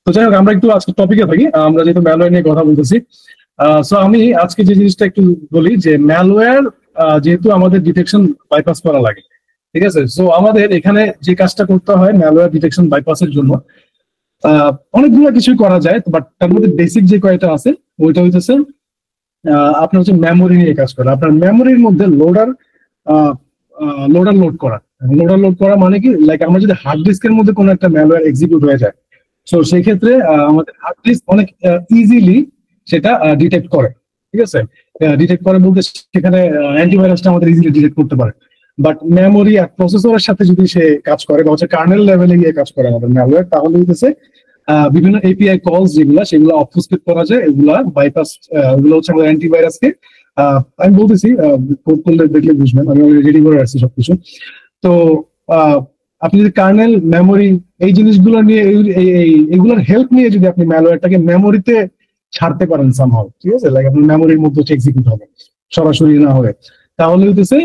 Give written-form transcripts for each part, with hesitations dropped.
তো যাই হোক, আমরা একটু আজকে টপিকে থাকি। আমরা যেহেতু ম্যালওয়্যার নিয়ে কথা বলতেছি, সো আমি আজকে যে জিনিসটা একটু বলি যে ম্যালওয়্যার যেহেতু আমাদের ডিটেকশন বাইপাস করা লাগে, ঠিক আছে। সো আমাদের এখানে যে কাজটা করতে হয় ম্যালওয়্যার ডিটেকশন বাইপাসের জন্য, অনেকগুলো কিছুই করা যায়, বাট তার মধ্যে বেসিক যে কয়টা আছে ওইটা হইতেছে আপনার হচ্ছে মেমোরি নিয়ে কাজ করা। আপনার মেমোরির মধ্যে লোডার লোড করা। লোডার লোড করা মানে কি, লাইক আমরা যদি হার্ড ডিস্কের মধ্যে কোনো একটা ম্যালওয়্যার এক্সিকিউট হয়ে যায়, তো সেই ক্ষেত্রে আমাদের হার্ড ডিস্ক অনেক ইজিলি সেটা ডিটেক্ট করে, ঠিক আছে। ডিটেক্ট করে বলতে সেখানে অ্যান্টিভাইরাসটা আমাদের ইজিলি ডিটেক্ট করতে পারে। বাট মেমোরি আর প্রসেসরের সাথে যদি সে কাজ করে বা হচ্ছে কার্নেল লেভেলে গিয়ে কাজ করে আমাদের ম্যালওয়্যার, তাহলে হইতেছে বিভিন্ন এপিআই কলস যেগুলা সেগুলো অবফুস্কেট করা যায়, এগুলা বাইপাস, এগুলো হচ্ছে আমাদের অ্যান্টিভাইরাসকে আমি বলতেছি কোড করলে দেখলে বুঝবেন, আমি রেডি করে রাখছি সবকিছু। তো আপনি যদি কার্নেল মেমোরি এই জিনিসগুলো নিয়ে এইগুলোর হেল্প নিয়ে যদি আপনি ম্যালওয়্যারটাকে মেমোরিতে ছাড়তে পারেন সামহাউ, ঠিক আছে, লাইক আপনার মেমোরির মধ্যে এক্সিকিউট হবে সরাসরি না হয়ে, তাহলে হইতেছে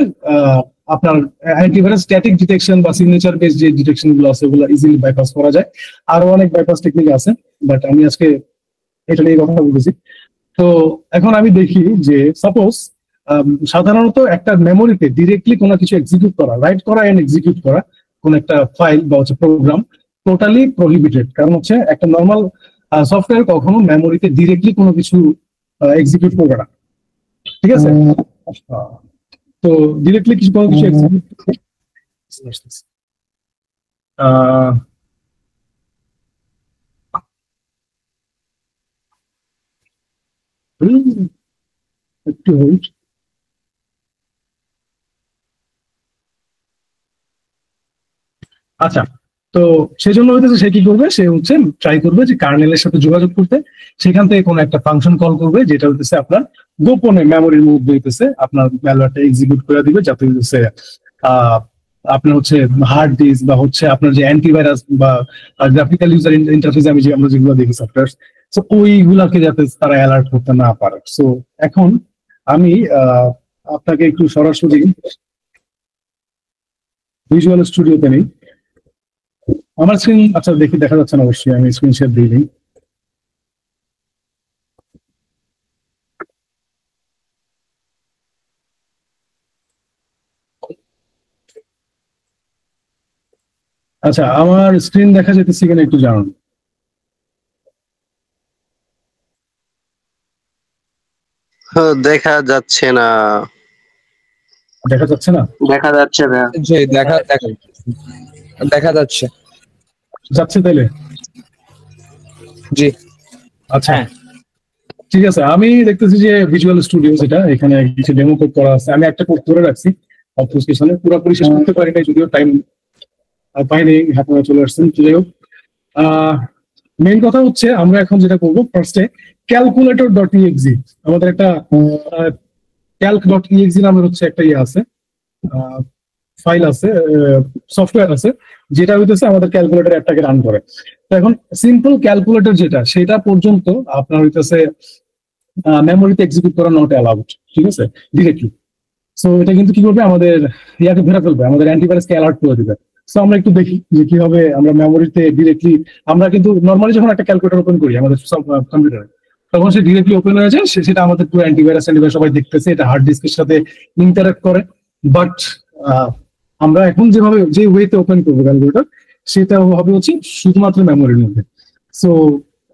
আপনার অ্যান্টিভাইরাস স্ট্যাটিক ডিটেকশন বা সিগনেচার বেসড যে ডিটেকশন গুলো আছে ওগুলো ইজিলি বাইপাস করা যায়। আরো অনেক বাইপাস টেকনিক আছে, বাট আমি আজকে এটা নিয়ে কথা বলতেছি। তো এখন আমি দেখি যে সাপোজ সাধারণত একটা মেমোরিতে ডিরেক্টলি কোনো কিছু এক্সিকিউট করা, রাইট করা এন্ড এক্সিকিউট করা কোন একটা ফাইল বা হচ্ছে প্রোগ্রাম টোটালি প্রহিবিটেড। কারণ হচ্ছে একটা নর্মাল সফটওয়্যার কখনো মেমোরিতে ডিরেক্টলি কোনো কিছু এক্সিকিউট করবে না, ঠিক আছে। তো ডিরেক্টলি কিছু কোনো কিছু এক্সিকিউট একটু হোল্ড। আচ্ছা, তো সেই জন্য হইতেছে সে কি করবে, সে হচ্ছে ট্রাই করবে যে কার্নেলের সাথে যোগাযোগ করতে, সেখান থেকে কোনো একটা ফাংশন কল করবে যেটা হইতেছে আপনার গোপনে মেমোরির মধ্যে হইতেছে আপনার ম্যালওয়্যারটা এক্সিকিউট করে দিবে, যাতে হইতেছে আপনার হচ্ছে হার্ড ডিস্ক বা হচ্ছে আপনার যে অ্যান্টিভাইরাস বা গ্রাফিক্যাল ইউজার ইন্টারফেস আমি আমরা যেগুলো দেখি সফটওয়্যার, সো ওইগুলাকে যাতে তারা অ্যালার্ট করতে না পারে। সো এখন আমি আপনাকে একটু সরাসরি ভিজুয়াল স্টুডিওতে নেই। আমার স্ক্রিন আচ্ছা দেখি দেখা যাচ্ছে না, অবশ্যই আমি স্ক্রিন শেয়ার দিই। আচ্ছা, আমার স্ক্রিন দেখা যেতেছে কিনা একটু জানুন। দেখা যাচ্ছে না। দেখা যাচ্ছে না? দেখা যাচ্ছে না। জি দেখা দেখা যাচ্ছে। যাচ্ছে তাইলে? জি আচ্ছা ঠিক আছে, আমি দেখতেছি যে ভিজুয়াল স্টুডিও যেটা এখানে কিছু ডেমো কোড করা আছে, আমি একটা কোড করে রাখছি অবফুসকেশনে, পুরোপুরি শেষ করতে পারি নাই যদিও টাইম পাইনি, হাতে চলে আসছেন। যাই হোক, মেইন কথা হচ্ছে আমরা এখন যেটা করবো ফার্স্টে ক্যালকুলেটর ডট ইএক্সি, আমাদের একটা ক্যালক ডট ইএক্সি নামের হচ্ছে একটা ইয়ে আছে, ফাইল আছে, সফটওয়্যার আছে, যেটা হইতেছে আমাদের ক্যালকুলেটর অ্যাপটাকে রান করে। তো এখন সিম্পল ক্যালকুলেটর যেটা, সেটা পর্যন্ত আপনার হইতেছে মেমোরিতে এক্সিকিউট করা নট অ্যালাউড, ঠিক আছে, ডিরেক্টলি। সো এটা কিন্তু কি করবে, আমাদের ইয়াকে ধরে ফেলবে, আমাদের অ্যান্টিভাইরাসকে অ্যালার্ট করে দিবে। সো আমরা একটু দেখি যে কিভাবে আমরা মেমোরিতে ডিরেক্টলি, আমরা কিন্তু নর্মালি যখন একটা ক্যালকুলেটর ওপেন করি আমাদের সব কম্পিউটারে, তখন সে ডিরেক্টলি ওপেন হয়ে যায়, সেটা আমাদের পুরো অ্যান্টিভাইরাস সবাই দেখতেছে, এটা হার্ড ডিস্কের সাথে ইন্টারাক্ট করে। বাট আমরা এখন যেভাবে যে ওয়েতে ওপেন করবো ক্যালকুলেটর, সেটা হবে হচ্ছে শুধুমাত্র মেমোরির মধ্যে। সো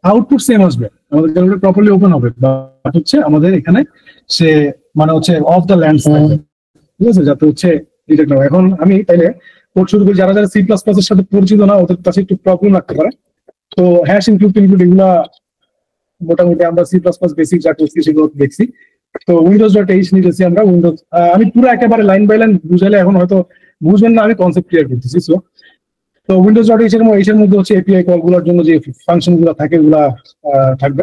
আউটপুট সেম আসবে, আমাদের ক্যালকুলেটর প্রপারলি ওপেন হবে, বাট হচ্ছে আমাদের এখানে সে মানে হচ্ছে অফ দ্য ল্যান্ডস থাকবে, ঠিক আছে, যাতে হচ্ছে ডিটেক্ট হবে। এখন আমি তাইলে কোড শুরু করি। যারা যারা সি প্লাস প্লাস এর সাথে পরিচিত না, ওদের কাছে একটু প্রবলেম লাগতে পারে। তো হ্যাশ ইনক্লুড এগুলা মোটামুটি আমরা সি প্লাস প্লাস বেসিক যা করছি সেগুলো দেখছি। তো উইন্ডোজ ডট এইচ নিতেছি আমরা। উইন্ডোজ আমি পুরো একেবারে লাইন বাই লাইন বুঝালে এখন হয়তো বুঝবেন না, আমি কনসেপ্ট ক্লিয়ার করতেছি। তো উইন্ডোজ ডট এইচ এর মধ্যে হচ্ছে এপিআই কল গুলোর জন্য যে ফাংশন গুলো থাকে ওগুলা থাকবে।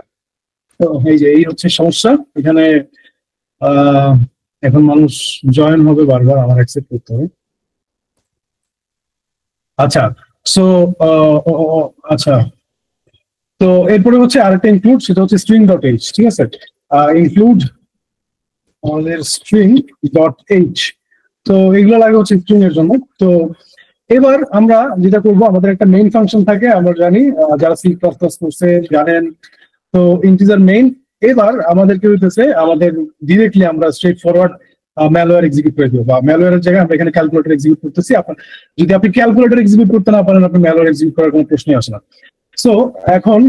তো এই যে এই হচ্ছে সমস্যা এখানে, এখন মানুষ জয়েন হবে বারবার, আমার অ্যাকসেপ্ট করতে হবে। আচ্ছা, সো আচ্ছা, তো এরপরে হচ্ছে আরেকটা ইনক্লুড, সেটা হচ্ছে স্ট্রিং ডট এইচ, ঠিক আছে, ইনক্লুড আমাদের স্ট্রিং ডট এইচ। তো এগুলো লাগে হচ্ছে স্ট্রিং এর জন্য। তো এবার আমরা যেটা করব, আমাদের একটা মেইন ফাংশন থাকে, আমরা জানি যারা সি প্লাস প্লাস করছে জানেন, তো ইন্টিজার মেইন। এবার আমাদেরকে হইতেছে আমাদের ডিরেক্টলি আমরা স্ট্রেট ফরওয়ার্ড ম্যালওয়্যার এক্সিকিউট করে দেবো, বা ম্যালওয়্যারের জায়গায় আমরা এখানে ক্যালকুলেটর এক্সিকিউট করতেছি। যদি আপনি ক্যালকুলেটর এক্সিকিউট করতে না পারেন, আপনি ম্যালওয়্যার এক্সিকিউট করার কোনো প্রশ্নই আসে না। সো এখন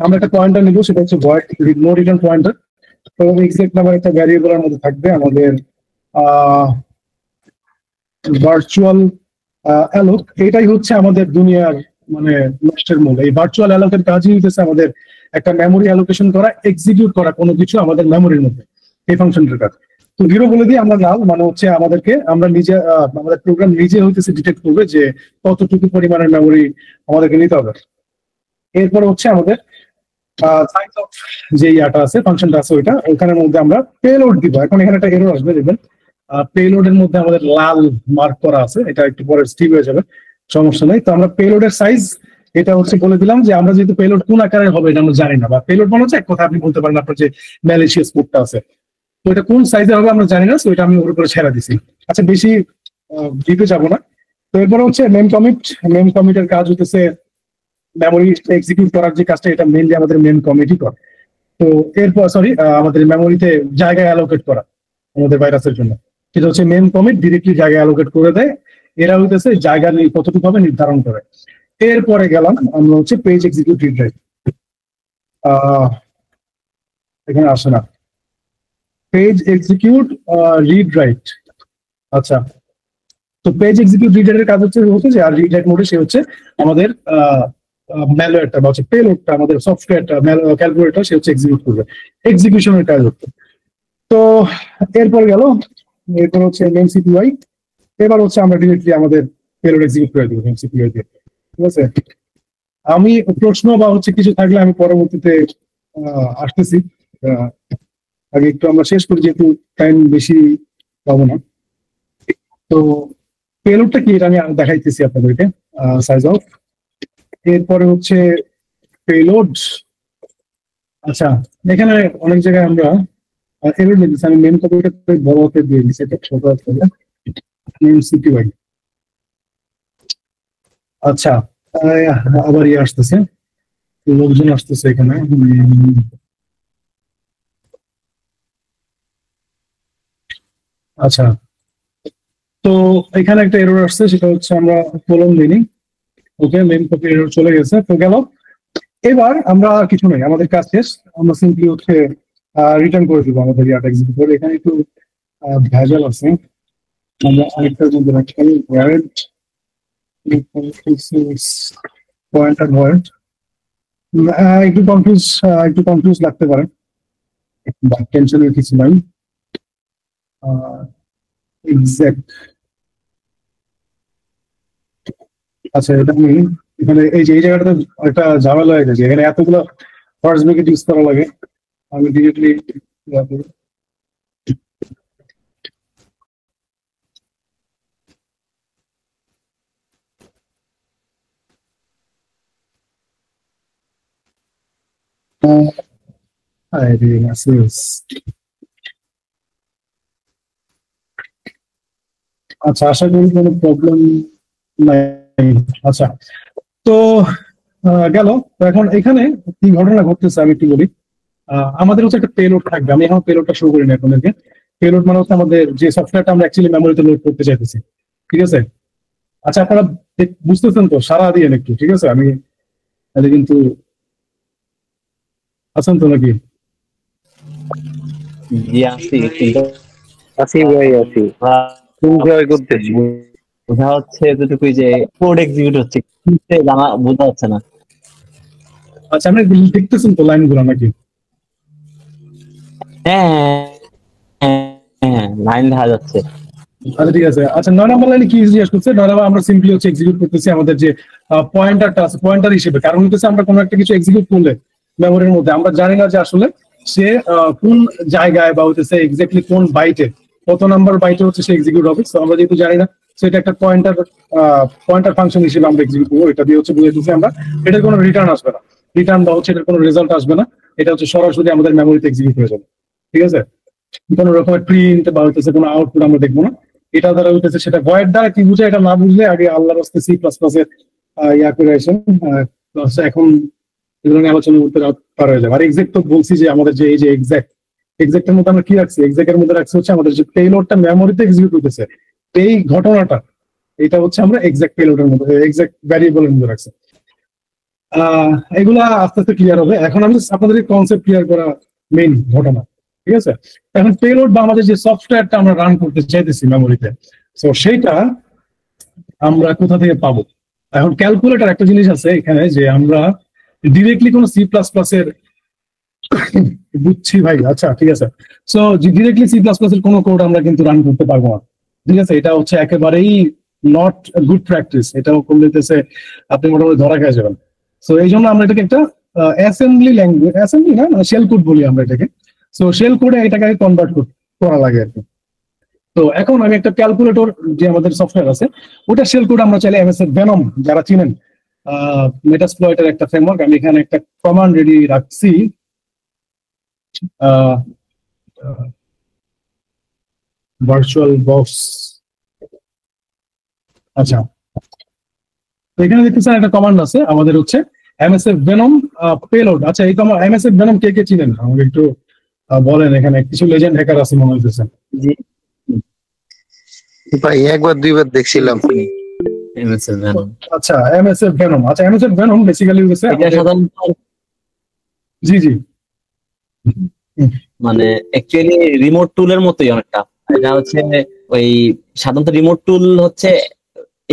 আমরা একটা পয়েন্টার নিব, সেটা হচ্ছে ভয়েড নো রিটার্ন পয়েন্টার। তো এক্সাক্ট নাম্বার একটা ভ্যারিয়েবলের মধ্যে থাকবে আমাদের ভার্চুয়াল অ্যালোক। এটাই হচ্ছে আমাদের দুনিয়ার মানে নষ্টের মূল। এই ভার্চুয়াল অ্যালোকের কাজই হইতেছে আমাদের একটা মেমোরি অ্যালোকেশন করা, এক্সিকিউট করা কোনো কিছু আমাদের মেমোরির মধ্যে, এই ফাংশনটার কাজ। তো জিরো বলে দিয়ে আমরা নাল, মানে হচ্ছে আমাদেরকে আমরা নিজে আমাদের প্রোগ্রাম নিজে হইতেছে ডিটেক্ট করবে যে কতটুকু পরিমাণের মেমোরি আমাদেরকে নিতে হবে। এরপর হচ্ছে আমাদের সাইজ অফ যে ইয়াটা আছে, ফাংশনটা আছে, ওইটা ওখানের মধ্যে আমরা পেলোড দিব। এখন এখানে একটা এরর আসবে, দেখবেন পেলোডের মধ্যে আমাদের লাল মার্ক করা আছে, এটা একটু পরে স্টিভ হয়ে যাবে, সমস্যা নেই। তো আমরা পেলোডের সাইজ এটা হচ্ছে বলে দিলাম যে আমরা যেহেতু পেলোড কোন আকারের হবে এটা আমরা জানি না, বা পেলোড মানে হচ্ছে এক কথা আপনি বলতে পারেন আপনার যে ম্যালিশিয়াস কোডটা আছে, তো এটা কোন সাইজের হবে আমরা জানি না, তো এটা আমি ওর উপরে ছেড়ে দিছি। আচ্ছা, বেশি ডিপে যাবো না। তো এরপরে হচ্ছে মেম কমিট। মেম কমিটের কাজ হতেছে মেমোরি এক্সিকিউট করার যে কাজটা, এটা মেনলি আমাদের মেম কমিটই করে। তো এরপর আমাদের মেমোরিতে জায়গা অ্যালোকেট করা আমাদের ভাইরাসের জন্য, সেটা হচ্ছে মেম কমিট ডিরেক্টলি জায়গা অ্যালোকেট করে দেয়। এরা হইতেছে জায়গা নিয়ে কতটুকু হবে নির্ধারণ করে। এরপরে গেলাম আমরা হচ্ছে পেজ এক্সিকিউট রিড রাইট। এখানে আসে না পেজ এক্সিকিউট রিড রাইট। আচ্ছা, তো পেজ এক্সিকিউট রিড রাইটের কাজ হচ্ছে যে আর রিড রাইট মোডে সে হচ্ছে আমাদের ম্যালওয়্যারটা বা হচ্ছে পেলোডটা, আমাদের সফটওয়্যারটা ক্যালকুলেটর, সে হচ্ছে এক্সিকিউট করবে, এক্সিকিউশনের কাজ হচ্ছে। তো এরপর গেল, এরপর হচ্ছে মেন সিপিআই। এবার হচ্ছে আমরা ডিরেক্টলি আমাদের পেলোড এক্সিকিউট করে দিব মেন সিপিআই দিয়ে, ঠিক আছে। আমি প্রশ্ন বা হচ্ছে কিছু থাকলে আমি পরবর্তীতে আসতেছি। আগে একটু আমরা শেষ করি, যেহেতু টাইম বেশি পাবো না। তো পেলোডটা কি এটা আমি দেখাইতেছি আপনাদেরকে, সাইজ অফ। এরপরে হচ্ছে পেলোড। আচ্ছা, এখানে অনেক জায়গায় আমরা এরর লিখেছি, আমি মেন কপিটা বড় হাতে দিয়ে দিচ্ছি, এটা ছোট হাতে মেন সিপিআই। আচ্ছা, আবার ইয়ে আসতেছে, লোকজন আসতেছে এখানে। আচ্ছা, তো এখানে একটা এরর আসছে, সেটা হচ্ছে আমরা কোলন দিইনি। ওকে, মেন কপি এরর চলে গেছে, তো গেল। এবার আমরা কিছু নেই, আমাদের কাজ শেষ। আমরা সিম্পলি হচ্ছে রিটার্ন করে দিব আমাদের ইয়াটা এক্সিকিউট করে। এখানে একটু ভেজাল আছে, আমরা আরেকটার মধ্যে রাখি ভয়েড পয়েন্টার ভয়েড। একটু কনফিউজ লাগতে পারে, বা টেনশনের কিছু নাই। এক্সাক্ট। আচ্ছা, এটা আমি এখানে এই যে এই জায়গাটাতে একটা ঝামেলা হয়ে গেছে, এখানে এতগুলো ফার্স্ট ব্র্যাকেট ইউজ করা লাগে। আমি ডিরেক্টলি আচ্ছা, আশা করি কোনো প্রবলেম নাই। আচ্ছা, তো গেল। তো এখন এখানে কি ঘটনা ঘটতেছে আমি একটু বলি। আমাদের হচ্ছে একটা পেলোড থাকবে, আমি এখন পেলোডটা শুরু করি না আপনাদেরকে। পেলোড মানে হচ্ছে আমাদের যে সফটওয়্যারটা আমরা অ্যাকচুয়ালি মেমোরিতে লোড করতে চাইতেছি, ঠিক আছে। আচ্ছা, আপনারা বুঝতেছেন তো, সারা দিয়ে একটু, ঠিক আছে। আমি কিন্তু আছেন তো নাকি? জি আছি, কিন্তু আছি ভাই, আছি। এনজয় করতেছি। বোঝা হচ্ছে যতটুকু যে কোড এক্সিকিউট হচ্ছে, জানা বোঝা যাচ্ছে না। আচ্ছা, আপনি দেখতেছেন তো লাইনগুলো নাকি? হ্যাঁ হ্যাঁ, লাইন দেখা যাচ্ছে। আচ্ছা, ঠিক আছে। আচ্ছা, 9 নম্বর লাইনে কি জিজ্ঞেস করছে? 9 নম্বর আমরা সিম্পলি হচ্ছে এক্সিকিউট করতেছি আমাদের যে পয়েন্টারটা আছে, পয়েন্টার হিসেবে। কারণ হচ্ছে আমরা কোনো একটা কিছু এক্সিকিউট করলে মেমোরির মধ্যে আমরা জানি না যে আসলে সে কোন জায়গায় বা হচ্ছে এক্স্যাক্টলি কোন বাইটে, কত নাম্বার বাইটে হচ্ছে সে এক্সিকিউট হবে। তো আমরা যেহেতু জানি না, সেটা একটা পয়েন্টার ফাংশন হিসেবে আমরা এক্সিকিউট করবো। এটা দিয়ে হচ্ছে বুঝে দিচ্ছি আমরা, এটার কোনো রিটার্ন আসবে না, রিটার্ন বা হচ্ছে এটার কোনো রেজাল্ট আসবে না। এটা হচ্ছে সরাসরি আমাদের মেমোরিতে এক্সিকিউট হয়ে যাবে, ঠিক আছে। কোনো রকমের প্রিন্ট বা হচ্ছে কোনো আউটপুট আমরা দেখবো না। এটা দ্বারা হইতেছে সেটা। ভয়েড দ্বারা কি বুঝে এটা না বুঝলে আগে আল্লাহর রাস্তে সি প্লাস প্লাস এর ইয়া করে আসেন। এখন এগুলো নিয়ে আলোচনা করতে পারা হয়ে যাবে। আর এক্সাক্ট তো বলছি যে আমাদের যে এই যে এক্সাক্টের মধ্যে আমরা কি রাখছি, এক্সাক্টের মধ্যে রাখছি হচ্ছে আমাদের যে পেলোডটা মেমোরিতে এক্সিকিউট হইতেছে, এই ঘটনাটা এটা হচ্ছে আমরা এক্সাক্ট পেলোডের মধ্যে, এক্সাক্ট ভ্যারিয়েবলের মধ্যে রাখছি। এগুলা আস্তে আস্তে ক্লিয়ার হবে। এখন আমি আপনাদের কনসেপ্ট ক্লিয়ার করা মেইন ঘটনা, ঠিক আছে? এখন পেলোড বা আমাদের যে সফটওয়্যারটা আমরা রান করতে চাইতেছি মেমোরিতে, তো সেইটা আমরা কোথা থেকে পাবো? এখন ক্যালকুলেটর একটা জিনিস আছে এখানে, যে আমরা ডিরেক্টলি কোনো সি প্লাস প্লাস এর বুঝছি ভাই, আচ্ছা ঠিক আছে। So directly C plus plus এর কোনো কোড আমরা কিন্তু রান করতে পারবো না, ঠিক আছে? এটা হচ্ছে একেবারেই নট গুড প্র্যাকটিস। এটাও করলেতেছে আপনি মোটামুটি ধরা খেয়ে যাবেন। সো এই জন্য আমরা এটাকে একটা অ্যাসেম্বলি ল্যাঙ্গুয়েজ, অ্যাসেম্বলি না মানে শেল কোড বলি আমরা এটাকে। সো শেল কোডে এটাকে কনভার্ট করা লাগে আর কি। তো এখন আমি একটা ক্যালকুলেটর যে আমাদের সফটওয়্যার আছে, ওটা শেল কোড আমরা চাইলে এমএস ভেনম যারা চিনেন, মেটাসপ্লয়েটের একটা ফ্রেমওয়ার্ক, আমি এখানে একটা কমান্ড রেডি রাখছি। ভার্চুয়াল বক্স, আচ্ছা এখানে দেখতেছেন একটা কমান্ড আছে আমাদের হচ্ছে এমএসএফ ভেনম পেলোড। আচ্ছা এই কমান্ড এমএসএফ ভেনম কে কে চিনেন আমাকে একটু বলেন। এখানে কিছু লেজেন্ড হ্যাকার আছে মনে হইতেছে। জি ভাই একবার দুইবার দেখছিলাম। MSL venom. আচ্ছা এমএসএফ ভেনম, আচ্ছা এমএসএফ ভেনম বেসিক্যালি হচ্ছে এটা সাধারণত জি জি মানে অ্যাকচুয়ালি রিমোট টুলের মতোই অনেকটা। এটা হচ্ছে ওই সাধারণত রিমোট টুল হচ্ছে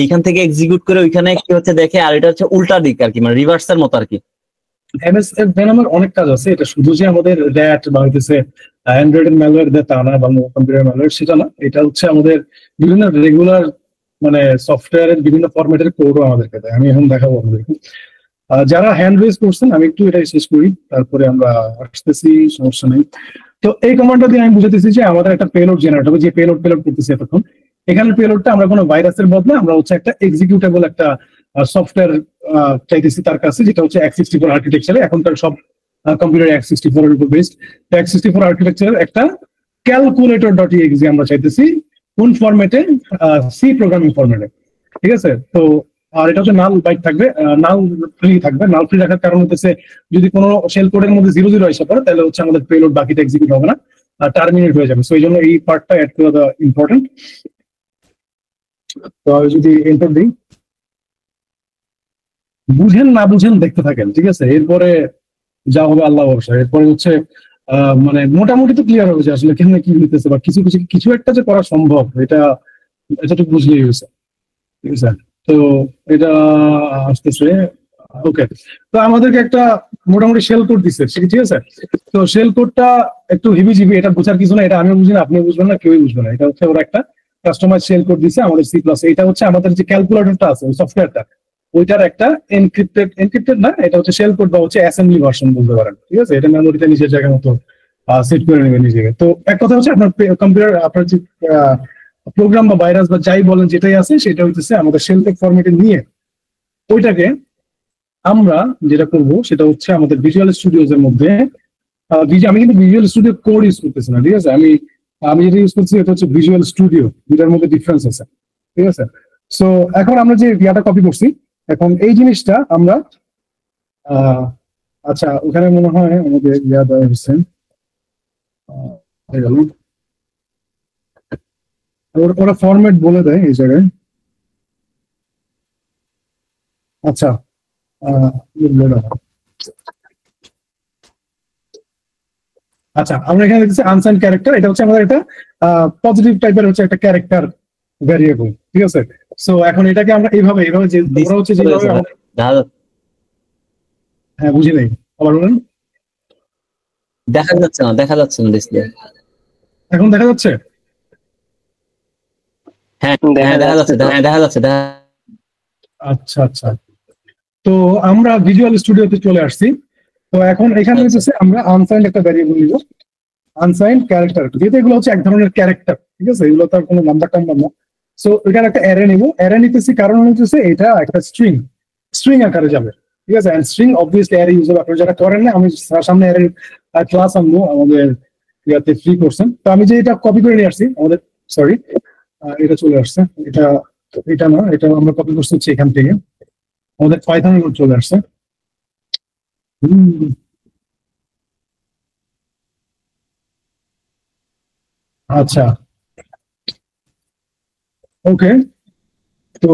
এইখান থেকে এক্সিকিউট করে ওইখানে কি হচ্ছে দেখে, আর এটা হচ্ছে উল্টা দিক আর কি, মানে রিভার্সের মতো আর কি। এমএসএফ ভেনমের অনেক কাজ আছে। এটা শুধু যে আমাদের র্যাট বা হইতেছে অ্যান্ড্রয়েড এর ম্যালওয়্যার দেয় তা না, বা কম্পিউটার ম্যালওয়্যার সেটা না। এটা হচ্ছে আমাদের বিভিন্ন রেগুলার মানে সফটওয়্যারের বিভিন্ন ফরম্যাটের কোডও আমাদেরকে দেয়। আমি এখন দেখাবো আপনাদেরকে। যারা হ্যান্ড রেজ করছেন আমি একটু এটা শেষ করি, তারপরে আমরা আসতেছি, সমস্যা নেই। তো এই কমান্ডটা দিয়ে আমি বুঝাতেছি যে আমাদের একটা পেলোড জেনারেট হবে, যে পেলোড করতেছি এতক্ষণ। এখানে পেলোডটা আমরা কোনো ভাইরাসের বদলে আমরা হচ্ছে একটা এক্সিকিউটেবল একটা সফটওয়্যার চাইতেছি তার কাছে, যেটা হচ্ছে x64 আর্কিটেকচারে। এখনকার সব কম্পিউটার x64 এর উপর বেসড। x64 আর্কিটেকচারের একটা ক্যালকুলেটর ডট exe আমরা চাইতেছি কোন ফরম্যাটে? সি প্রোগ্রামিং ফরম্যাটে, ঠিক আছে? তো আর এটা হচ্ছে নাল বাইট থাকবে, নাল ফ্রি থাকবে। নাল ফ্রি রাখার কারণ হচ্ছে যদি কোনো শেল কোডের মধ্যে 00 এসে পড়ে তাহলে হচ্ছে আমাদের পেলোড বাকিটা এক্সিকিউট হবে না, টার্মিনেট হয়ে যাবে। সো এই জন্য এই পার্টটা অ্যাড করা ইম্পর্টেন্ট। তো আমি যদি এন্টার দিই, বুঝেন না বুঝেন দেখতে থাকেন, ঠিক আছে? এরপরে যা হবে আল্লাহ ভরসা। এরপরে হচ্ছে মানে মোটামুটি তো ক্লিয়ার হবে যে আসলে কেন কি হইতেছে, বা কিছু কিছু কিছু একটা যে করা সম্ভব এটা এতটুকু বুঝলেই হয়েছে, ঠিক আছে? তো এটা আসতেছে ওকে। তো আমাদেরকে একটা মোটামুটি শেল কোড দিচ্ছে, ঠিক আছে? তো শেল কোডটা একটু হিবিজিবি, এটা বোঝার কিছু না। এটা আমিও বুঝি না, আপনিও বুঝবেন না, কেউই বুঝবে না। এটা হচ্ছে ওরা একটা কাস্টমাইজ শেল কোড দিচ্ছে আমাদের সি প্লাস। এটা হচ্ছে আমাদের যে ক্যালকুলেটরটা আছে ওই সফটওয়্যারটা, ওইটার একটা এনক্রিপ্টেড না, এটা হচ্ছে শেল কোড বা হচ্ছে অ্যাসেম্বলি ভার্সন বলতে পারেন, ঠিক আছে? এটা মেমোরিতে নিজের জায়গার মতো সেট করে নেবেন নিজেকে। তো এক কথা হচ্ছে আপনার কম্পিউটার আপনার যে প্রোগ্রাম বা ভাইরাস বা যাই বলেন যেটাই আছে সেটা হইতেছে আমাদের শেল টেক ফরম্যাটে নিয়ে ওইটাকে আমরা যেটা করব সেটা হচ্ছে আমাদের ভিজুয়াল স্টুডিওজ এর মধ্যে। আমি কিন্তু ভিজুয়াল স্টুডিও কোড ইউজ করতেছি না, ঠিক আছে? আমি যেটা ইউজ করছি এটা হচ্ছে ভিজুয়াল স্টুডিও, দুটার মধ্যে ডিফারেন্স আছে, ঠিক আছে? সো এখন আমরা যে ইয়াটা কপি করছি, এখন এই জিনিসটা আমরা আচ্ছা ওখানে মনে হয় আমাদের ইয়া দেওয়া হচ্ছে, ওরা ফরম্যাট বলে দেয় এই জায়গায়। আচ্ছা আচ্ছা আমরা এখানে দেখছি আনসাইন ক্যারেক্টার। এটা হচ্ছে আমাদের একটা পজিটিভ টাইপের হচ্ছে একটা ক্যারেক্টার ভ্যারিয়েবল, ঠিক আছে? সো এখন এটাকে আমরা এইভাবে যে ওরা হচ্ছে যেভাবে হ্যাঁ বুঝি নাই, আবার বলেন। দেখা যাচ্ছে না ডিসপ্লে। এখন দেখা যাচ্ছে? হ্যাঁ দেখা যাচ্ছে। আচ্ছা আচ্ছা, তো আমরা ভিজুয়াল স্টুডিওতে চলে আসছি। তো এখন এখানে হচ্ছে আমরা আনসাইন্ড একটা ভ্যারিয়েবল নিব, আনসাইন্ড ক্যারেক্টার, যেহেতু এগুলো হচ্ছে এক ধরনের ক্যারেক্টার, ঠিক আছে? এগুলো তার কোনো নাম্বার টাম্বার না। সো এখানে একটা অ্যারে নিব। অ্যারে নিতেছি কারণ হচ্ছে এটা একটা স্ট্রিং আকারে যাবে, ঠিক আছে? And string obviously array use হবে। আপনারা যারা করেন না, আমি সামনে অ্যারে ক্লাস আনবো আমাদের ইয়াতে ফ্রি কোর্সে। তো আমি যে এটা কপি করে নিয়ে আসছি আমাদের, সরি এটা চলে আসছে। এটা এটা না, এটা আমরা কপি করতে হচ্ছে এখান থেকে। আমাদের পাইথন কোড চলে আসছে। হুম, আচ্ছা, ওকে। তো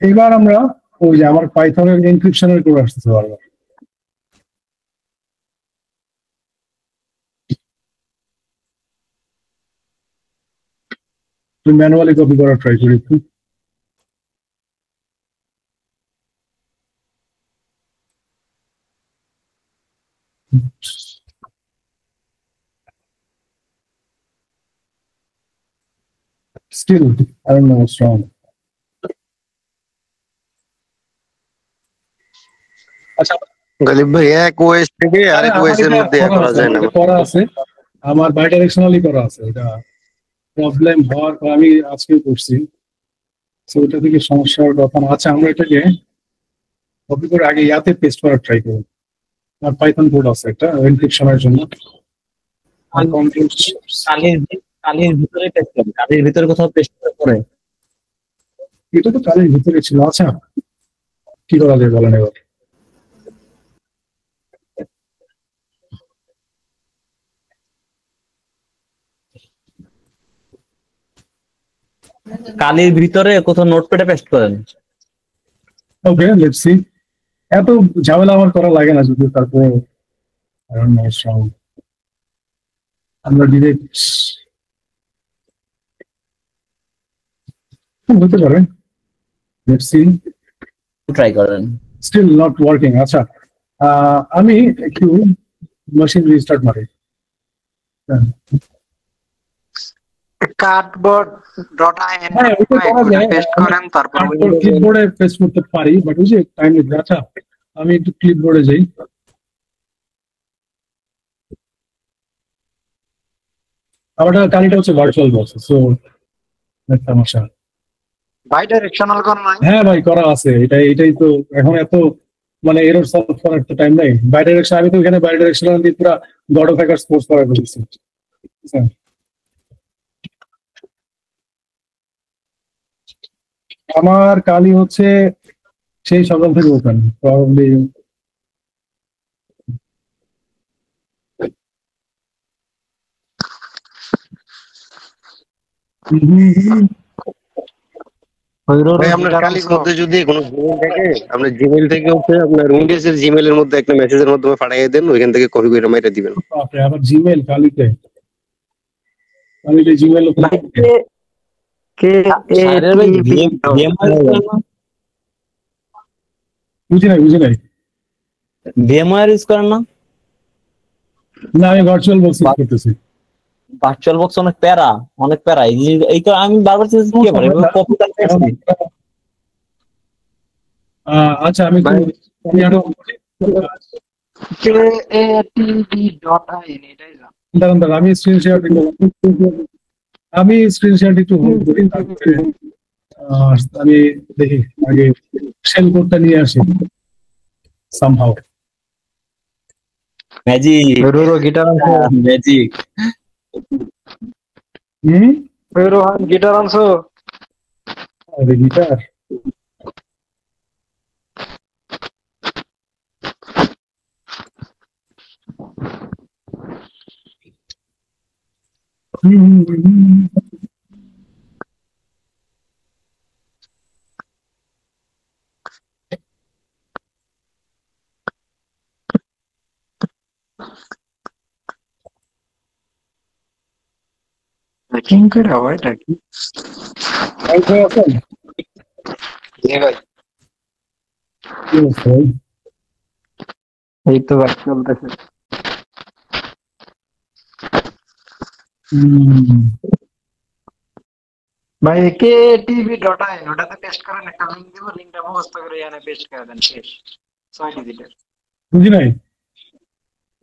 এবার আমরা ওই যে আমার পাইথনের এনক্রিপশনের কোড আসতেছে বারবার। তুমি ম্যানুয়ালি কপি করার ট্রাই করি একটু। Still, I don't know what's wrong. আচ্ছা, গালিব ভাই এক ওয়েস থেকে আরে আরেক আমার ওয়েস এর এটা মধ্যে করা করা আছে, যায় আমার না। এটা করা আছে, আমার বাইডিরেকশনালি করা আছে। এটা প্রবলেম হওয়ার পর আমি আজকে করছি, তো ওটা থেকে সমস্যা হওয়ার কথা না। আচ্ছা, আমরা এটাকে কপি করে আগে ইয়াতে পেস্ট করার ট্রাই করব। আর পাইথন কোড আছে একটা এনক্রিপশনের জন্য। আর কন্ট্রোল, কালির ভিতরে পেস্ট করে, কালির ভিতরে কোথাও পেস্ট করে। এটা তো কালের ভিতরে ছিল। আচ্ছা, কি করা যায় বলেন এবার। কালির ভিতরে কোথাও নোটপ্যাডে পেস্ট করেন। ওকে, লেটস সি। এত ঝামেলা আমার করা লাগে না, যদি তারপরে I don't know what's wrong. আমরা ডিরেক্ট হতে পারে। Let's see. ট্রাই করেন। Still not working. আচ্ছা, আমি একটু মেশিন রিস্টার্ট মারি। হ্যাঁ, কার্ডবোর্ড ডট আইএন হ্যাঁ, ওইটা করা যায়। পেস্ট আমি করেন, তারপর ক্লিপবোর্ডে পেস্ট করতে পারি, বাট ওই যে টাইম লাগবে। আচ্ছা, আমি একটু ক্লিপবোর্ডে যাই। আমার কালিটা হচ্ছে ভার্চুয়াল বক্স, সো সমস্যা। বাই ডাইরেকশনাল করেন নাই। হ্যাঁ ভাই, করা আছে। এটাই তো এখন এত মানে এরর সলভ করার তো টাইম নাই। বাই ডাইরেকশন, আমি তো এখানে বাই ডাইরেকশনাল দিয়ে পুরো গড অফ হ্যাকার স্পোর্টস করা বলেছি। আমার কালি হচ্ছে সেই সকাল থেকে ওপেন, প্রবাবলি। ভাই আপনার কালির মধ্যে যদি কোনো জিমেল থাকে, আপনার জিমেল থেকে হচ্ছে আপনার উইন্ডোজ এর জিমেল এর মধ্যে একটা মেসেজের মাধ্যমে পাঠিয়ে দেন, ওইখান থেকে কপি করে মাইরা দিবেন। বাপরে, আবার জিমেল কালিতে জিমেল কে সাইরের ভাই বুঝি নাই। ভিএমওয়ার ইউজ করেন না? না, আমি ভার্চুয়াল বক্স ইউজ করতেছি। ভার্চুয়াল বক্স অনেক প্যারা এই তো আমি বারবার কি করে কপি করতে। আচ্ছা, আমি একটু আমি আরো কে এ টি ডট আইএন এটাই জান। দাঁড়ান, আমি স্ক্রিন শেয়ার একটু হোল্ড করি, তারপরে আমি দেখি আগে শেল কোডটা নিয়ে আসি সামহাউ। Magic guitar magic. হুম, রোহান গিটার আনছো? আরে গিটার, কিং করে হয় নাকি? আছেন? জি ভাই, কি অবস্থা ভাই? এই তো ভাই চলতেছে। হুম, ভাই কে টিভি ডট আইএন ওটাতে পেস্ট করেন, একটা লিংক দিব, লিংকটা মুখস্থ করে এখানে পেস্ট করে দেন, শেষ। 6 ডিজিটের বুঝি নাই।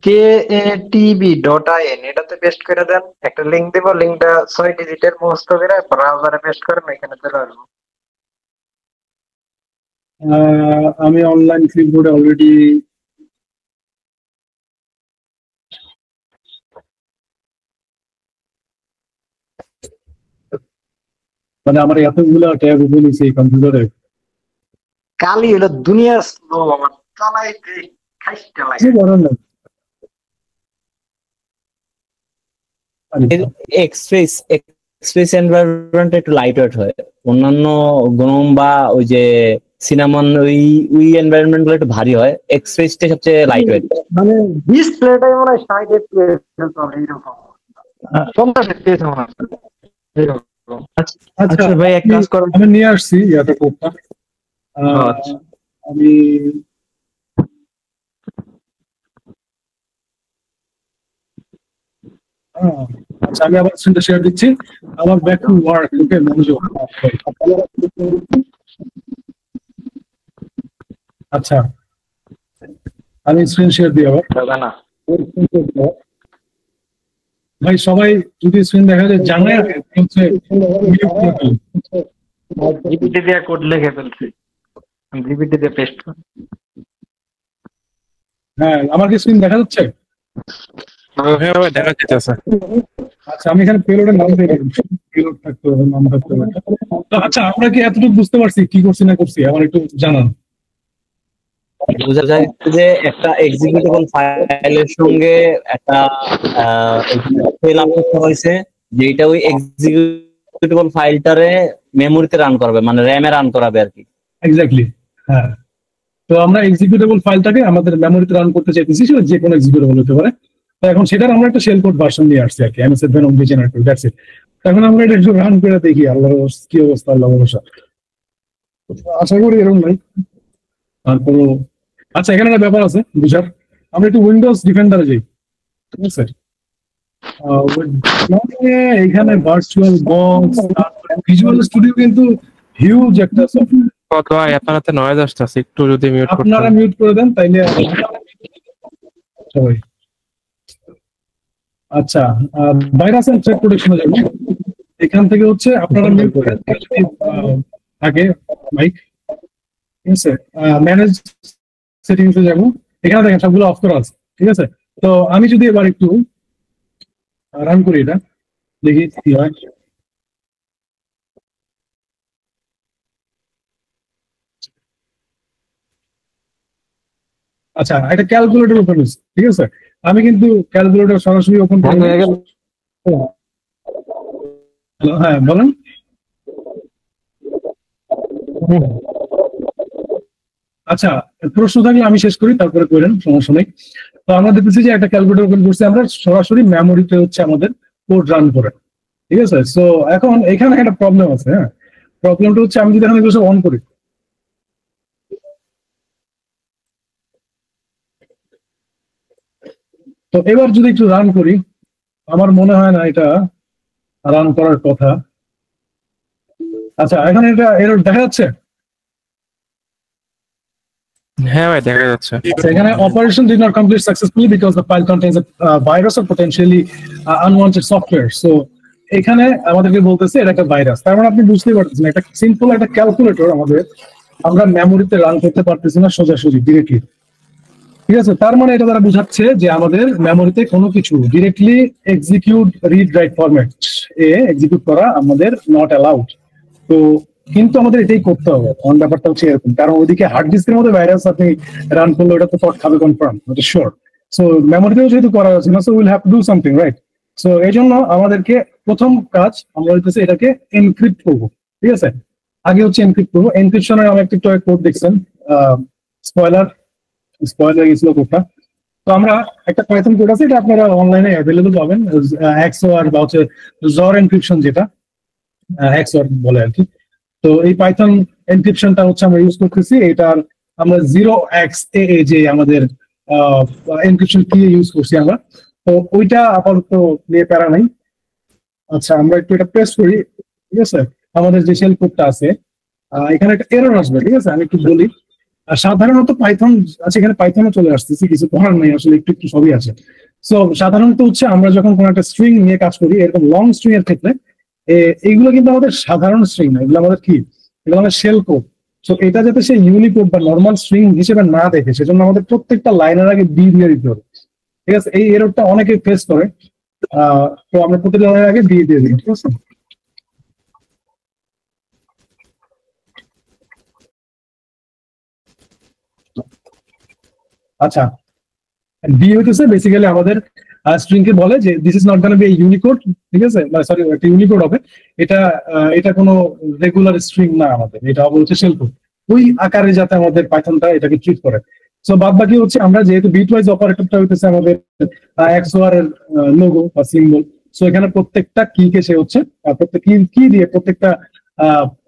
কে এ টিভি ডট আইএন এটাতে পেস্ট করে দেন, একটা লিংক দিব, লিংকটা 6 ডিজিটের মুখস্থ করে ব্রাউজারে পেস্ট করেন, এখানে চলে আসবো। আমি অনলাইন ক্লিপবোর্ডে অলরেডি মানে আমার এতগুলো ট্যাব ওপেন হয়েছে এই কম্পিউটারে। কালি হলো দুনিয়ার স্লো, আমার চালাইতে খাইতে লাগে। এক্সপ্রেস এনভায়রনমেন্ট একটু লাইট ওয়েট হয়, অন্যান্য গ্নোম বা ওই যে সিনামন ওই এনভায়রনমেন্ট গুলো একটু ভারী হয়, এক্সপ্রেসটা সবচেয়ে লাইট ওয়েট। মানে ডিসপ্লেটাই মনে হয় 60 FPS চলে এরকম, 50 FPS মনে হয় এরকম। আচ্ছা ভাই, এক কাজ করো, আমি নিয়ে আসছি ইয়াটা কোডটা। আমি আচ্ছা, আমি আবার স্ক্রিনটা শেয়ার দিচ্ছি। আমার ব্যাক টু ওয়ার্ক। ওকে, মনোযোগ। আচ্ছা, আমি স্ক্রিন শেয়ার দিই আবার। ভাই সবাই যদি স্ক্রিন দেখা যায় জানে হচ্ছে জিপিটি দিয়ে কোড লিখে ফেলছি, জিপিটি দিয়ে পেস্ট করে। হ্যাঁ, আমার কি স্ক্রিন দেখা যাচ্ছে? হ্যাঁ ভাই, দেখা যাচ্ছে। আচ্ছা, আমি এখানে পেলোডের নাম দিয়ে দিচ্ছি। পেলোড থাকতে হবে, নাম থাকতে হবে। তো আচ্ছা, আমরা কি এতটুকু বুঝতে পারছি কি করছি না করছি? আমার একটু জানান। বোঝা যায় যে একটা এক্সিকিউটেবল ফাইলের সঙ্গে একটা ফাইল আপলোড করা হয়েছে, যেটা ওই এক্সিকিউটেবল ফাইলটারে মেমোরিতে রান করবে, মানে র্যামে রান করাবে আর কি। এক্স্যাক্টলি, হ্যাঁ। তো আমরা এক্সিকিউটেবল ফাইলটাকে আমাদের মেমোরিতে রান করতে চাইতেছি, সেটা যে কোনো এক্সিকিউটেবল হতে পারে। তো এখন সেটার আমরা একটা শেল কোড ভার্সন নিয়ে আসছি আর কি, MS venom generator, that's it. এখন আমরা এটা একটু রান করে দেখি আল্লাহ কি অবস্থা, আল্লাহ ভরসা। আশা করি এরকম নাই। তারপর আচ্ছা, এখানে একটা ব্যাপার আছে বুঝার। আমরা একটু উইন্ডোজ ডিফেন্ডারে যাই, ঠিক আছে? এখানে ভার্চুয়াল বক্স, ভিজুয়াল স্টুডিও কিন্তু হিউজ একটা সফটওয়্যার। কত ভাই, আপনার হাতে নয়েজ আসছে, একটু যদি মিউট করতে। আপনারা মিউট করে দেন তাইলে সবাই। আচ্ছা, ভাইরাস এন্ড থ্রেট প্রোটেকশনে যাব। এখান থেকে হচ্ছে আপনারা মিউট করে থাকে মাইক, ঠিক আছে? ম্যানেজ সেটিংসে যাব। এখানে দেখেন সবগুলো অফ করা আছে, ঠিক আছে? তো আমি যদি এবার একটু রান করি, এটা দেখি কি হয়। আচ্ছা, একটা ক্যালকুলেটর ওপেন হয়েছে, ঠিক আছে? আমি কিন্তু ক্যালকুলেটর সরাসরি ওপেন করে হ্যাঁ, বলেন। আচ্ছা, প্রশ্ন থাকলে আমি শেষ করি, তারপরে করেন, সমস্যা নেই। তো আমরা দেখতেছি যে একটা ক্যালকুলেটর ওপেন করছি, আমরা সরাসরি মেমোরিতে হচ্ছে আমাদের কোড রান করে, ঠিক আছে? সো এখন এখানে একটা প্রবলেম আছে। হ্যাঁ, প্রবলেমটা হচ্ছে আমি যদি এখানে এগুলো অন করি, তো এবার যদি একটু রান করি, আমার মনে হয় না এটা রান করার কথা। আচ্ছা, এখানে এটা এরর দেখা যাচ্ছে। হ্যাঁ ভাই, দেখা যাচ্ছে। এখানে operation did not complete successfully because the file contains a virus or potentially unwanted software. So এখানে আমাদেরকে বলতেছে এটা একটা ভাইরাস। তার মানে আপনি বুঝতেই পারতেছেন, একটা সিম্পল একটা ক্যালকুলেটর আমরা মেমোরিতে রান করতে পারতেছি না সোজাসুজি ডিরেক্টলি, ঠিক আছে? তার মানে এটা দ্বারা বোঝাচ্ছে যে আমাদের মেমোরিতে কোনো কিছু directly execute read write format execute করা আমাদের নট অ্যালাউড। তো কিন্তু আমাদের এটাই করতে হবে। অন ব্যাপারটা হচ্ছে এরকম, কারণ ওইদিকে হার্ড ডিস্কের মধ্যে ভাইরাস আপনি রান করলে ওটা তো ফট খাবে কনফার্ম, ওটা শিওর। সো মেমোরিতেও যেহেতু করা যাচ্ছে না, so will have to do something, right? So এই জন্য আমাদেরকে প্রথম কাজ আমরা হইতেছে এটাকে এনক্রিপ্ট করবো, ঠিক আছে? আগে হচ্ছে এনক্রিপ্ট করবো। এনক্রিপশনের আমি একটা কোড দেখছেন, স্পয়লার গেছিল কোডটা। তো আমরা একটা পাইথন কোড আছে, এটা আপনারা অনলাইনে অ্যাভেলেবল পাবেন, XOR বা হচ্ছে জর এনক্রিপশন, যেটা XOR বলে আর কি। তো এই পাইথন এনক্রিপশনটা হচ্ছে আমরা ইউজ করতেছি। এটার আমরা 0xAA যে আমাদের এনক্রিপশন কি ইউজ করছি আমরা, তো ওইটা আপাতত নিয়ে প্যারা নাই। আচ্ছা, আমরা একটু এটা প্রেস করি, ঠিক আছে? আমাদের যে শেল কোডটা আছে, এখানে একটা এরর আসবে, ঠিক আছে? আমি একটু বলি। সাধারণত পাইথন আছে, এখানে পাইথনে চলে আসতেছি, কিছু করার নেই আসলে, একটু একটু সবই আছে। সো সাধারণত হচ্ছে আমরা যখন কোনো একটা স্ট্রিং নিয়ে কাজ করি, এরকম লং স্ট্রিং এর ক্ষেত্রে এইগুলো কিন্তু আমাদের সাধারণ স্ট্রিং না, এগুলো আমাদের কি, এগুলো আমাদের শেল কোড। সো এটা যাতে সে ইউনিকোড বা নর্মাল স্ট্রিং হিসেবে না দেখে, সেজন্য আমাদের প্রত্যেকটা লাইনের আগে বি দিয়ে দিতে হবে, ঠিক আছে? এই এররটা অনেকে ফেস করে। তো আমরা প্রত্যেকটা লাইনের আগে বি দিয়ে দিই, ঠিক আছে? আচ্ছা, আচ্ছা, ডি হইতেছে বেসিক্যালি আমাদের স্ট্রিং কে বলে যে this is not gonna be Unicode, ঠিক আছে, সরি একটা ইউনিকোড হবে, এটা এটা কোনো রেগুলার স্ট্রিং না আমাদের, এটা হবে হচ্ছে শেল কোড, ওই আকারে যাতে আমাদের পাইথনটা এটাকে ট্রিট করে। সো বাদ বাকি হচ্ছে আমরা যেহেতু বিটওয়াইজ অপারেটরটা হইতেছে আমাদের এক্সওআর এর লোগো বা সিম্বল, সো এখানে প্রত্যেকটা কি কে সে হচ্ছে প্রত্যেক কি দিয়ে প্রত্যেকটা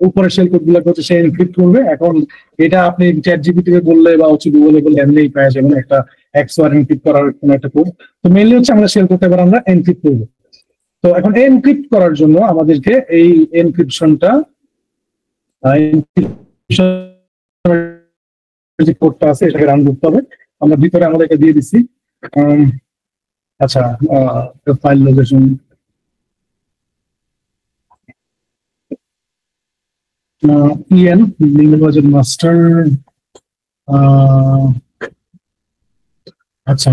উপরের শেল কোড গুলোকে হচ্ছে সে এনক্রিপ্ট করবে। এখন এটা আপনি চ্যাট জিপিটি কে বললে বা হচ্ছে গুগলে বললে এমনিই পাওয়া যাবে না একটা এক্সওআর এনক্রিপ্ট করার কোনো একটা কোড। তো মেইনলি হচ্ছে আমরা শেল কোডটা এবার আমরা এনক্রিপ্ট করব। তো এখন এনক্রিপ্ট করার জন্য আমাদেরকে এই এনক্রিপশনটা যে কোডটা আছে এটাকে রান করতে হবে। আমরা ভিতরে আমাদেরকে দিয়ে দিচ্ছি আচ্ছা ফাইল লোকেশন en লিঙ্গবাজার মাস্টার। আচ্ছা,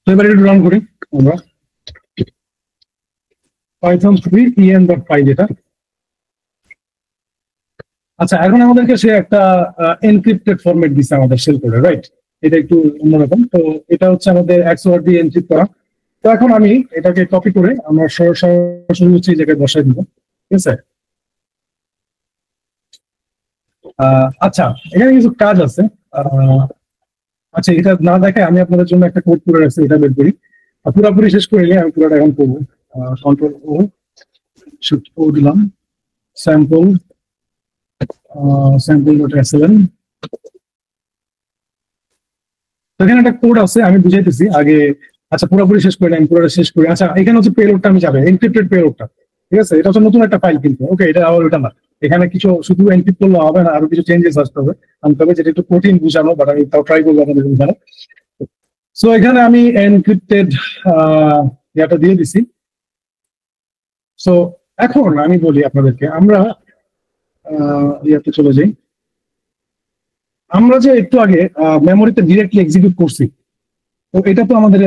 তো এবার একটু রান করি আমরা পাইথন 3 en.py যেটা। আচ্ছা, এখন আমাদেরকে সে একটা এনক্রিপ্টেড ফরম্যাট দিচ্ছে আমাদের শেল কোডে, রাইট? এটা একটু অন্যরকম। তো এটা হচ্ছে আমাদের এক্সওআর দিয়ে এনক্রিপ্ট করা। তো এখন আমি এটাকে কপি করে আমরা সরাসরি হচ্ছে এই জায়গায় বসাই দিব, ঠিক আছে? আচ্ছা, এখানে কিছু কাজ আছে। আচ্ছা, এটা না দেখে আমি আপনাদের জন্য একটা কোড করে রাখছি, এটা বের করি। পুরোপুরি শেষ করে নিয়ে আমি পুরোটা এখন করবো। কন্ট্রোল ও শিফট ও দিলাম, স্যাম্পল স্যাম্পল.sln। এখানে একটা কোড আছে, আমি বুঝাইতেছি আগে। আচ্ছা, পুরোপুরি শেষ করে আমি পুরোটা শেষ করি। আচ্ছা, এখানে হচ্ছে পেলোডটা আমি যাবে, এনক্রিপ্টেড পেলোডটা, ঠিক আছে? এটা হচ্ছে নতুন একটা ফাইল কিন্তু, ওকে, এটা আবার ওটা না। এখানে কিছু শুধু এনক্রিপ্ট করলে হবে না, আরো কিছু চেঞ্জেস আসতে হবে, আনতে হবে, যেটা একটু কঠিন বুঝানো, বাট আমি তাও ট্রাই করবো আপনাদের বুঝানো। সো এখানে আমি এনক্রিপ্টেড ইয়াটা দিয়ে দিছি। সো এখন আমি বলি আপনাদেরকে, আমরা ইয়াতে চলে যাই। আমরা যে একটু আগে মেমোরিতে ডিরেক্টলি এক্সিকিউট করছি, তো এটা তো আমাদের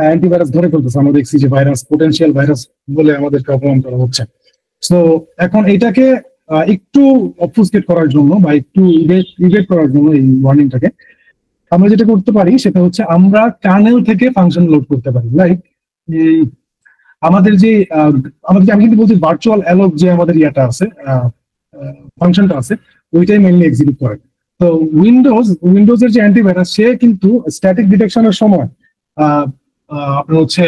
অ্যান্টিভাইরাস ধরে ফেলতেছে, আমরা দেখছি যে ভাইরাস, পোটেনশিয়াল ভাইরাস বলে আমাদেরকে অপমান করা হচ্ছে। সো এখন এটাকে একটু অবফুসকেট করার জন্য বা একটু ইভেট করার জন্য এই ওয়ার্নিংটাকে আমরা যেটা করতে পারি সেটা হচ্ছে আমরা কার্নেল থেকে ফাংশন লোড করতে পারি। লাইক আমাদের যে আমি কিন্তু বলছি ভার্চুয়াল অ্যালোক যে আমাদের ইয়াটা আছে, ফাংশনটা আছে, ওইটাই মেইনলি এক্সিকিউট করে। তো উইন্ডোজের যে অ্যান্টিভাইরাস সে কিন্তু স্ট্যাটিক ডিটেকশনের সময় আপনার হচ্ছে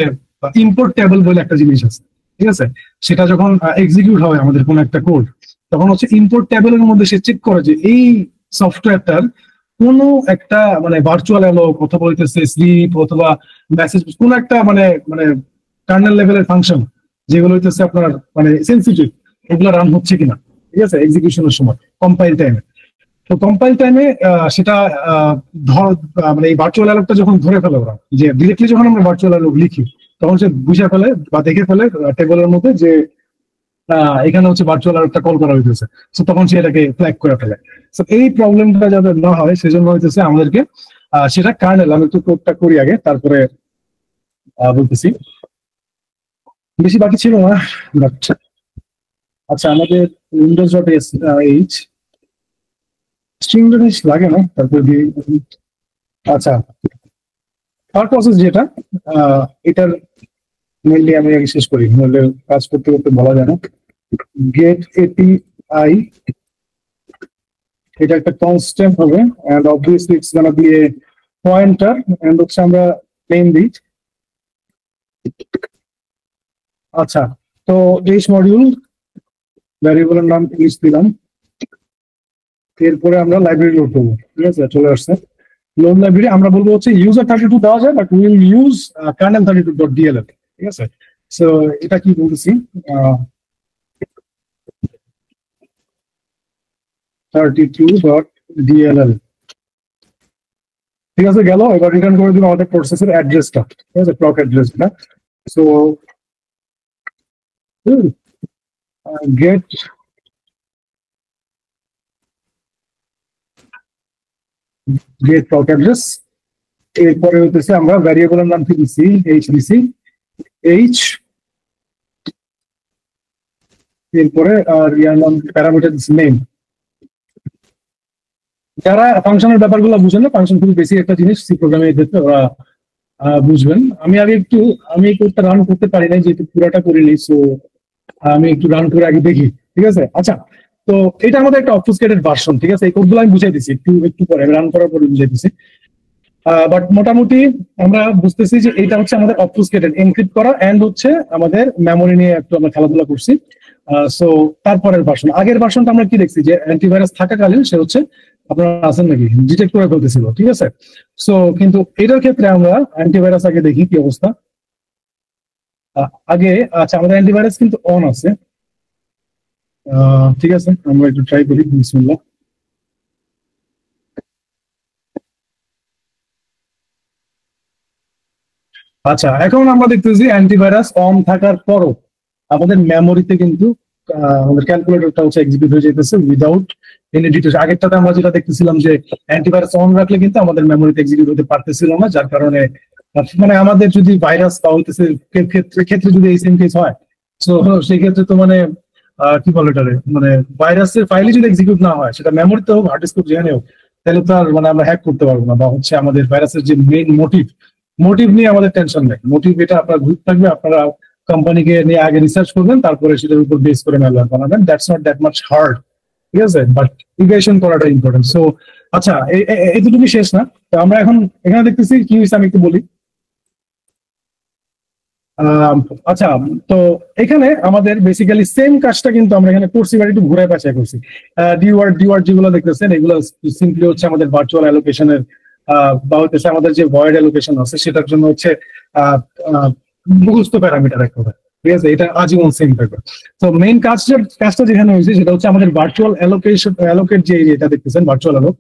ইম্পোর্ট টেবল বলে একটা জিনিস আছে, ঠিক আছে? সেটা যখন এক্সিকিউট হয় আমাদের কোনো একটা কোড, তখন হচ্ছে ইম্পোর্ট টেবলের মধ্যে সে চেক করে যে এই সফটওয়্যারটার কোনো একটা মানে ভার্চুয়াল অ্যালোক অথবা হইতেছে স্লিপ অথবা মেসেজ, কোনো একটা মানে মানে কার্নেল লেভেলের ফাংশন যেগুলো হইতেছে আপনার মানে সেন্সিটিভ, এগুলো রান হচ্ছে কিনা, ঠিক আছে, এক্সিকিউশনের সময় কম্পাইল টাইমে। তো কম্পাইল টাইমে সেটা মানে এই ভার্চুয়াল অ্যালোকটা যখন ধরে ফেলে ওরা, যে ডিরেক্টলি যখন আমরা ভার্চুয়াল অ্যালোক লিখি তখন সে বুঝে ফেলে বা দেখে ফেলে টেবলের মধ্যে যে এখানে হচ্ছে ভার্চুয়াল অ্যালোকটা কল করা হইতেছে, তো তখন সে এটাকে ফ্ল্যাগ করে ফেলে। তো এই প্রবলেমটা যাতে না হয় সেজন্য হইতেছে আমাদেরকে সেটা কার্নেল, আমি একটু কোডটা করি আগে তারপরে বলতেছি, বেশি বাকি ছিল না। আচ্ছা, আমাদের উইন্ডোজ.h স্ট্রিং জিনিস লাগে না, তারপরে দিয়ে আচ্ছা আর প্রসেস যেটা এটার মেইনলি আমি আগে শেষ করি, নাহলে কাজ করতে করতে বলা যায় না। গেট এপিআই, এটা একটা কনস্ট্যান্ট হবে and obviously it's gonna be a pointer and হচ্ছে আমরা নেম দিই। আচ্ছা, তো এইচ মডিউল ভ্যারিয়েবলের নাম ইচ দিলাম, এরপরে আমরা লাইব্রেরি লোড করবো, ঠিক আছে? চলে আসছে লোড লাইব্রেরি। আমরা বলবো হচ্ছে ইউজার 32 দেওয়া যায়, but will use kernel 32.dll, ঠিক আছে? সো এটা কি বলতেছি, 32.dll, ঠিক আছে? গেল। এবার রিটার্ন করে দিব আমাদের প্রসেসের অ্যাড্রেসটা, ঠিক আছে, প্রক অ্যাড্রেসটা। সো গেট প্রক অ্যাড্রেস, এরপরে হইতেছে আমরা ভ্যারিয়েবলের নাম কি দিচ্ছি, এইচ দিছি, এইচ, এরপরে আর ইয়ার নাম প্যারামিটার দিচ্ছি নেম। যারা ফাংশনের ব্যাপারগুলো বুঝেন না, ফাংশন খুবই বেশি একটা জিনিস, সি প্রোগ্রামে দেখতে ওরা বুঝবেন। আমি এই কোডটা রান করতে পারি না, যেহেতু পুরাটা করিনি, সো আমি একটু রান করে আগে দেখি, ঠিক আছে? আচ্ছা, তো এটা আমাদের একটা অবফুসকেটেড ভার্সন, ঠিক আছে? এই কোডগুলো আমি বুঝাই দিচ্ছি একটু পরে, রান করার পরে বুঝাই দিচ্ছি। বাট মোটামুটি আমরা বুঝতেছি যে এটা হচ্ছে আমাদের অবফুসকেটেড, এনক্রিপ্ট করা, এন্ড হচ্ছে আমাদের মেমোরি নিয়ে একটু আমরা খেলাধুলা করছি। সো তারপরের ভার্সন, আগের ভার্সনটা আমরা কি দেখছি যে অ্যান্টিভাইরাস থাকাকালীন সে হচ্ছে আপনারা আছেন নাকি ডিটেক্ট করে ফেলতেছিল, ঠিক আছে? সো কিন্তু এটার ক্ষেত্রে আমরা অ্যান্টিভাইরাস আগে দেখি কি অবস্থা। আগে আচ্ছা, আমাদের অ্যান্টিভাইরাস কিন্তু অন আছে, ঠিক আছে, আমরা একটু ট্রাই করি। বিসমিল্লাহ। আচ্ছা, এখন আমরা দেখতেছি অ্যান্টিভাইরাস অন থাকার পরও আমাদের মেমোরিতে কিন্তু আমাদের ক্যালকুলেটরটা হচ্ছে এক্সিকিউট হয়ে যেতেছে উইদাউট এনি ডিটেলস। আগেরটাতে আমরা যেটা দেখতেছিলাম যে অ্যান্টিভাইরাস অন রাখলে কিন্তু আমাদের মেমোরিতে এক্সিকিউট হতে পারতেছিল না, যার কারণে মানে আমাদের যদি ভাইরাস বা হইতেছে ক্ষেত্রে যদি এই সেম কেস হয়, তো সেই ক্ষেত্রে তো মানে কি বলে এটারে, মানে ভাইরাসের ফাইলে যদি এক্সিকিউট না হয়, সেটা মেমোরিতে হোক হার্ড ডিস্ক যেখানে হোক, তাহলে তো আর মানে আমরা হ্যাক করতে পারবো না, বা হচ্ছে আমাদের ভাইরাসের যে মেইন মোটিভ নিয়ে আমাদের টেনশন নেই। মোটিভ এটা আপনার গ্রুপ থাকবে, আপনারা কোম্পানিকে নিয়ে আগে রিসার্চ করবেন, তারপরে সেটার উপর বেস করে ম্যালওয়্যার বানাবেন। That's not that much hard, ঠিক আছে? বাট ইভ্যালুয়েশন করাটা ইম্পর্টেন্ট। সো আচ্ছা, এতটুকু শেষ না, তো আমরা এখন এখানে দেখতেছি কি হয়েছে, আমি একটু বলি। আচ্ছা, তো এখানে আমাদের বেসিক্যালি সেম কাজটা কিন্তু আমরা এখানে করছি, বাট একটু ঘুরে পেঁচায় করছি। ডিওয়ার্ড যেগুলো দেখতেছেন, এগুলো সিম্পলি হচ্ছে আমাদের ভার্চুয়াল অ্যালোকেশনের বা হচ্ছে আমাদের যে ভয়েড অ্যালোকেশন আছে সেটার জন্য হচ্ছে মুখস্থ প্যারামিটার একটা, ঠিক আছে? এটা আজীবন সেম থাকবে। তো মেইন কাজটা যেখানে হয়েছে সেটা হচ্ছে আমাদের ভার্চুয়াল অ্যালোকেট যে এটা দেখতেছেন ভার্চুয়াল অ্যালোক,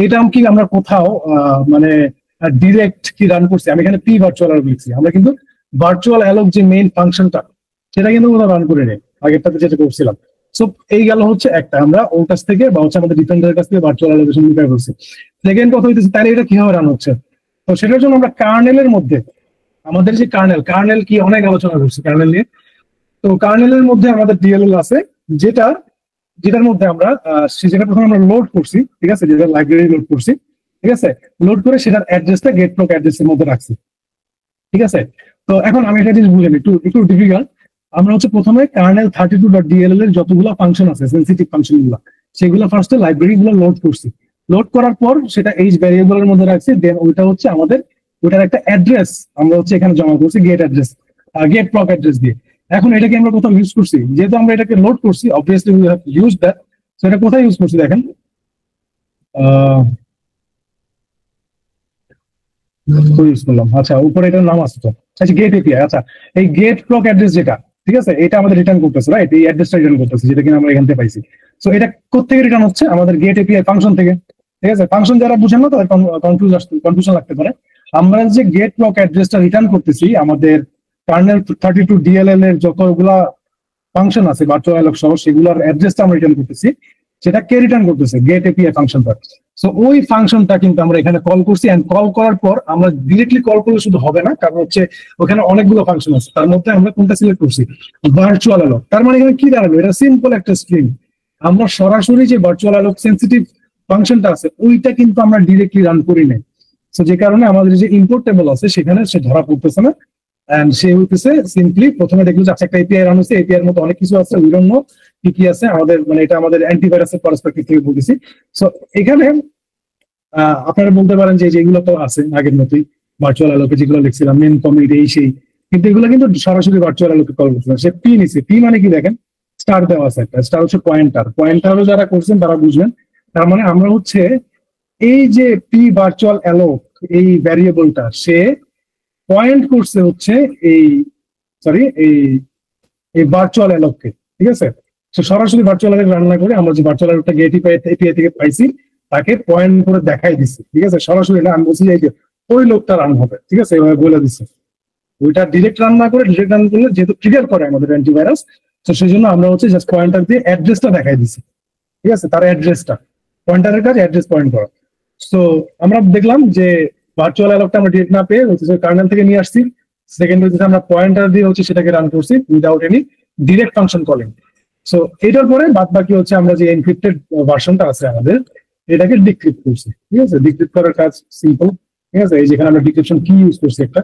এটা কি আমরা কোথাও মানে ডিরেক্ট কি রান করছি? আমি এখানে পি ভার্চুয়াল অ্যালোক লিখছি, আমরা কিন্তু ভার্চুয়াল অ্যালোক যে মেইন ফাংশনটা সেটা কিন্তু কোথাও রান করে নেই, আগেরটাতে যেটা করছিলাম। সো এই গেল হচ্ছে একটা, আমরা ওর কাছ থেকে বা হচ্ছে আমাদের ডিফেন্ডারের কাছ থেকে ভার্চুয়াল অ্যালোকেশন নিতে বলছি। সেকেন্ড কথা হইতেছে তাহলে এটা কিভাবে রান হচ্ছে, তো সেটার জন্য আমরা কার্নেলের মধ্যে আমাদের যে কার্নেল কি অনেক আলোচনা করছি কার্নেল নিয়ে। তো কার্নেলের মধ্যে আমাদের ডিএলএল আছে, যেটার মধ্যে আমরা যেটা প্রথমে আমরা লোড করছি, ঠিক আছে, যেটা লাইব্রেরি লোড করছি, ঠিক আছে, লোড করে সেটার অ্যাড্রেসটা গেট প্রক অ্যাড্রেসের মধ্যে রাখছি, ঠিক আছে? তো এখন আমি একটা জিনিস বুঝেন, একটু ডিফিকাল্ট। আমরা হচ্ছে প্রথমে কার্নেল 32.dll এর যতগুলো ফাংশন আছে, সেন্সিটিভ ফাংশন গুলা, সেগুলো ফার্স্টে লাইব্রেরি গুলো লোড করছি। লোড করার পর সেটা এইচ ভ্যারিয়েবলের মধ্যে রাখছি, দেন ওইটা হচ্ছে আমাদের ওইটার একটা অ্যাড্রেস আমরা হচ্ছে এখানে জমা করছি, গেট প্রক অ্যাড্রেস দিয়ে। এখন এটাকে আমরা কোথাও ইউজ করছি, যেহেতু আমরা এটাকে লোড করছি, obviously we have use that. So এটা কোথায় ইউজ করছি দেখেন, ইউজ করলাম। আচ্ছা, উপরে এটার নাম আছে তো, আচ্ছা গেট এপিআই। আচ্ছা, এই গেট প্রক অ্যাড্রেস যেটা, ঠিক আছে, এটা আমাদের রিটার্ন করতেছে, রাইট? এই অ্যাড্রেসটা রিটার্ন করতেছে, যেটা কিনা আমরা এখান থেকে পাইছি। সো এটা কোথেকে রিটার্ন হচ্ছে? আমাদের গেট এপিআই ফাংশন থেকে, ঠিক আছে? ফাংশন যারা বুঝেন না তাদের কনফিউশন লাগতে পারে। আমরা যে গেট প্রক অ্যাড্রেসটা রিটার্ন করতেছি, আমাদের কার্নেল 32DLL এর যতগুলা ফাংশন আছে ভার্চুয়াল অ্যালোক সহ, সেগুলোর অ্যাড্রেসটা আমরা রিটার্ন করতেছি, সেটা কে রিটার্ন করতেছে? গেট এপিআই ফাংশনটা। সো ওই ফাংশনটা কিন্তু আমরা এখানে কল করছি, এন্ড কল করার পর আমরা ডিরেক্টলি কল করলে শুধু হবে না, কারণ হচ্ছে ওখানে অনেকগুলো ফাংশন আছে, তার মধ্যে আমরা কোনটা সিলেক্ট করছি? ভার্চুয়াল অ্যালোক। তার মানে এখানে কি দাঁড়ালো? এটা সিম্পল একটা স্ট্রিং। আমরা সরাসরি যে ভার্চুয়াল অ্যালোক সেন্সিটিভ ফাংশনটা আছে ওইটা কিন্তু আমরা ডিরেক্টলি রান করি নাই। সো যে কারণে আমাদের যে ইম্পোর্ট টেবল আছে সেখানে সে ধরা পড়তেছে না, এন্ড সে হইতেছে সিম্পলি প্রথমে দেখলো যে আচ্ছা একটা এপিআই রান হচ্ছে, এপিআই এর মধ্যে অনেক কিছু আছে, উই ডোন্ট নো কি আছে আমাদের, মানে এটা আমাদের অ্যান্টিভাইরাসের পার্সপেক্টিভ থেকে বলতেছি। সো এখানে আপনারা বলতে পারেন যে যেগুলো তো আছে আগের মতোই ভার্চুয়াল অ্যালোকে যেগুলো লিখছিলাম, মেন কমিট এই সেই, কিন্তু এগুলো কিন্তু সরাসরি ভার্চুয়াল অ্যালোকে কল করছে না। সে পি নিছে, পি মানে কি দেখেন, স্টার দেওয়া আছে একটা, স্টার হচ্ছে পয়েন্টারও যারা করছেন তারা বুঝবেন। তার মানে আমরা হচ্ছে এই যে পি ভার্চুয়াল অ্যালোক এই ভ্যারিয়েবলটা সে পয়েন্ট করছে হচ্ছে এই ভার্চুয়াল অ্যালোককে, ঠিক আছে? সরাসরি ভার্চুয়াল অ্যালোক রান না করে আমরা যে ভার্চুয়াল অ্যালোকটা গেট এপিআই থেকে পাইছি তাকে পয়েন্ট করে দেখাই দিছি, ঠিক আছে? সরাসরি না, আমি বলছি যে ওই লোকটা রান হবে, ঠিক আছে, এভাবে বলে দিচ্ছে। ওইটা ডিরেক্ট রান না করে, ডিরেক্ট রান করলে যেহেতু ট্রিগার করে আমাদের অ্যান্টিভাইরাস, তো সেই জন্য আমরা হচ্ছে জাস্ট পয়েন্টার দিয়ে অ্যাড্রেসটা দেখাই দিছি, ঠিক আছে? তার অ্যাড্রেসটা, পয়েন্টারের কাজ অ্যাড্রেস পয়েন্ট করা। সো আমরা দেখলাম যে ভার্চুয়াল অ্যালোকটা আমরা ডিরেক্ট না পেয়ে হচ্ছে কার্নেল থেকে নিয়ে আসছি। সেকেন্ড হচ্ছে আমরা পয়েন্টার দিয়ে হচ্ছে সেটাকে রান করছি without any direct function calling. So এটার পরে বাদ বাকি হচ্ছে আমরা যে এনক্রিপ্টেড ভার্সনটা আছে আমাদের, এটাকে ডিক্রিপ্ট করছি। ঠিক আছে, ডিক্রিপ্ট করার কাজ সিম্পল। ঠিক আছে, এই যেখানে আমরা ডিক্রিপশন কি ইউজ করছি একটা,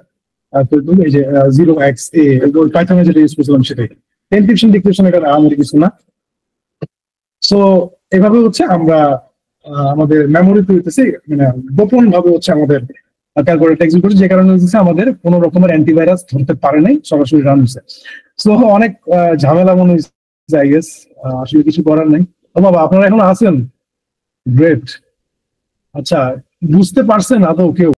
এই যে 0xA পাইথনে যেটা ইউজ করছিলাম সেটাই। এনক্রিপশন ডিক্রিপশন এটা আমাদের কিছু না। সো এভাবে হচ্ছে আমরা আমাদের মেমোরি হইতেছে মানে গোপন ভাবে হচ্ছে আমাদের ক্যালকুলেটর এক্সিকিউট করছে, যে কারণে হচ্ছে আমাদের কোনো রকমের অ্যান্টিভাইরাস ধরতে পারে নাই, সরাসরি রান হচ্ছে। সো অনেক ঝামেলা মনে হচ্ছে, আই গেস আসলে কিছু করার নাই। ও বাবা, আপনারা এখন আছেন? গ্রেট। আচ্ছা, বুঝতে পারছেন আদৌ কেউ?